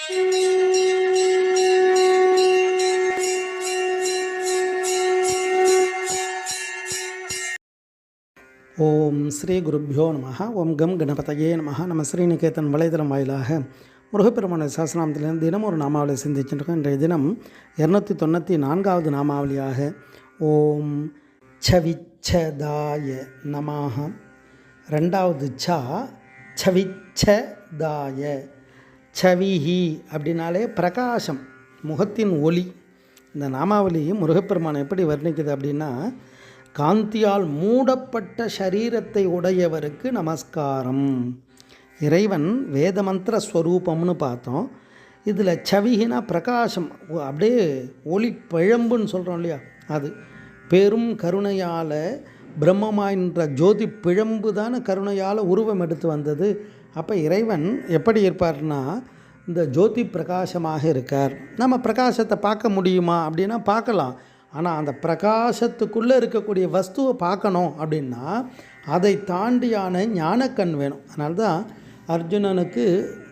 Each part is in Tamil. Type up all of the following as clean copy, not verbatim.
ஓம் ஸ்ரீ குருப்யோ நமஹ. ஓம் கம் கணபதையே நமஹ. நம்ம ஸ்ரீநிகேதன் வலைதளம் வாயிலாக முருகப்பெருமான சாஸ்திரநாமத்திலிருந்து தினம் ஒரு நாமாவளி சிந்திச்சுருக்கோம். இன்றைய தினம் 294வது நாமாவளியாக ஓம் சவிச்சதாய நமஹ. ரெண்டாவது சவிச்சதாய. சவிஹி அப்படின்னாலே பிரகாசம், முகத்தின் ஒளி. இந்த நாமாவளி முருகப்பெருமானை எப்படி வர்ணிக்குது அப்படின்னா, காந்தியால் மூடப்பட்ட சரீரத்தை உடையவருக்கு நமஸ்காரம். இறைவன் வேதமந்திர ஸ்வரூபம்னு பார்த்தோம். இதில் சவிகினா பிரகாசம், அப்படியே ஒளி பிழம்புன்னு சொல்கிறோம் இல்லையா, அது பெரும் கருணையால் பிரம்மமாயின்ற ஜோதி பிழம்பு தானே கருணையால் உருவம் எடுத்து வந்தது. அப்போ இறைவன் எப்படி இருப்பார்னா, இந்த ஜோதி பிரகாசமாக இருக்கார். நம்ம பிரகாசத்தை பார்க்க முடியுமா அப்படின்னா பார்க்கலாம். ஆனால் அந்த பிரகாசத்துக்குள்ளே இருக்கக்கூடிய வஸ்துவை பார்க்கணும் அப்படின்னா அதை தாண்டியான ஞானக்கண் வேணும். அதனால்தான் அர்ஜுனனுக்கு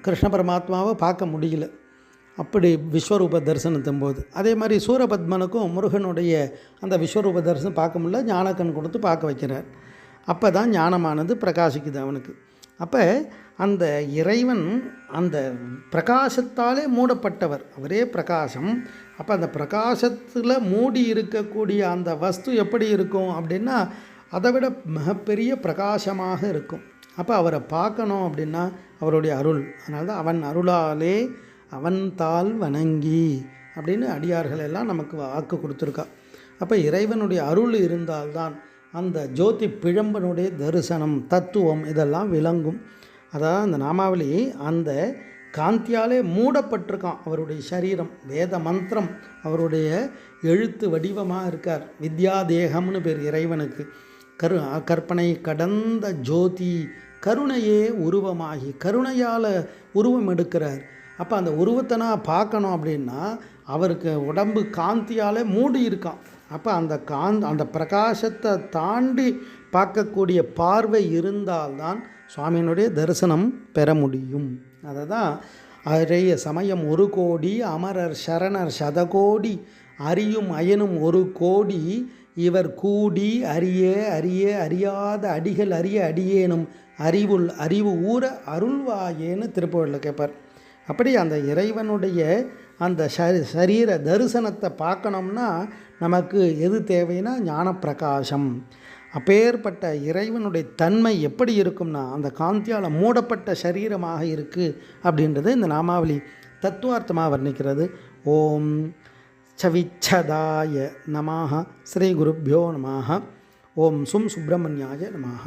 கிருஷ்ண பரமாத்மாவை பார்க்க முடியல, அப்படி விஸ்வரூப தரிசனத்தும் போது. அதே மாதிரி சூரபத்மனுக்கும் முருகனுடைய அந்த விஸ்வரூப தரிசனம் பார்க்க முடியல, ஞானக்கண் கொடுத்து பார்க்க வைக்கிறார். அப்போ தான் ஞானமானது பிரகாசிக்குது அவனுக்கு. அப்போ அந்த இறைவன் அந்த பிரகாசத்தாலே மூடப்பட்டவர், அவரே பிரகாசம். அப்போ அந்த பிரகாசத்தில் மூடி இருக்கக்கூடிய அந்த வஸ்து எப்படி இருக்கும் அப்படின்னா அதை விட மிகப்பெரிய பிரகாசமாக இருக்கும். அப்போ அவரை பார்க்கணும் அப்படின்னா அவருடைய அருள். அதனால தான் அவன் அருளாலே அவன் தாள் வணங்கி அப்படின்னு அடியார்கள் எல்லாம் நமக்கு வாக்கு கொடுத்துருக்கா. அப்போ இறைவனுடைய அருள் இருந்தால்தான் அந்த ஜோதி பிழம்பனுடைய தரிசனம், தத்துவம் இதெல்லாம் விளங்கும். அதாவது அந்த நாமாவளி அந்த காந்தியாலே மூடப்பட்டிருக்கான் அவருடைய சரீரம். வேத மந்திரம் அவருடைய எழுத்து வடிவமாக இருக்கார். வித்யாதேகம்னு பேர் இறைவனுக்கு. கற்பனை கடந்த ஜோதி, கருணையே உருவமாகி கருணையால் உருவம் எடுக்கிறார். அப்போ அந்த உருவத்தை நான் பார்க்கணும் அப்படின்னா அவருக்கு உடம்பு காந்தியால் மூடி இருக்கான். அப்போ அந்த பிரகாசத்தை தாண்டி பார்க்கக்கூடிய பார்வை இருந்தால்தான் சுவாமியினுடைய தரிசனம் பெற முடியும். அதை தான் அரிய சமயம் 1 கோடி, அமரர் சரணர் சதகோடி, அறியும் அயனும் 1 கோடி, இவர் கூடி அறியாத அடிகள் அறிய அடியேனும் அறிவு ஊற அருள்வாயேன்னு திருப்புகழில் கேட்பார். அப்படி அந்த இறைவனுடைய அந்த சரீர தரிசனத்தை பார்க்கணும்னா நமக்கு எது தேவைன்னா ஞான பிரகாசம். அப்பேற்பட்ட இறைவனுடைய தன்மை எப்படி இருக்கும்னா அந்த காந்தியால் மூடப்பட்ட சரீரமாக இருக்குது அப்படின்றது இந்த நாமாவளி தத்துவார்த்தமாக வர்ணிக்கிறது. ஓம் சவிச்சதாய நமஹ. ஸ்ரீ குருப்யோ நமஹ. ஓம் சுப்ரமணியாய நமஹ.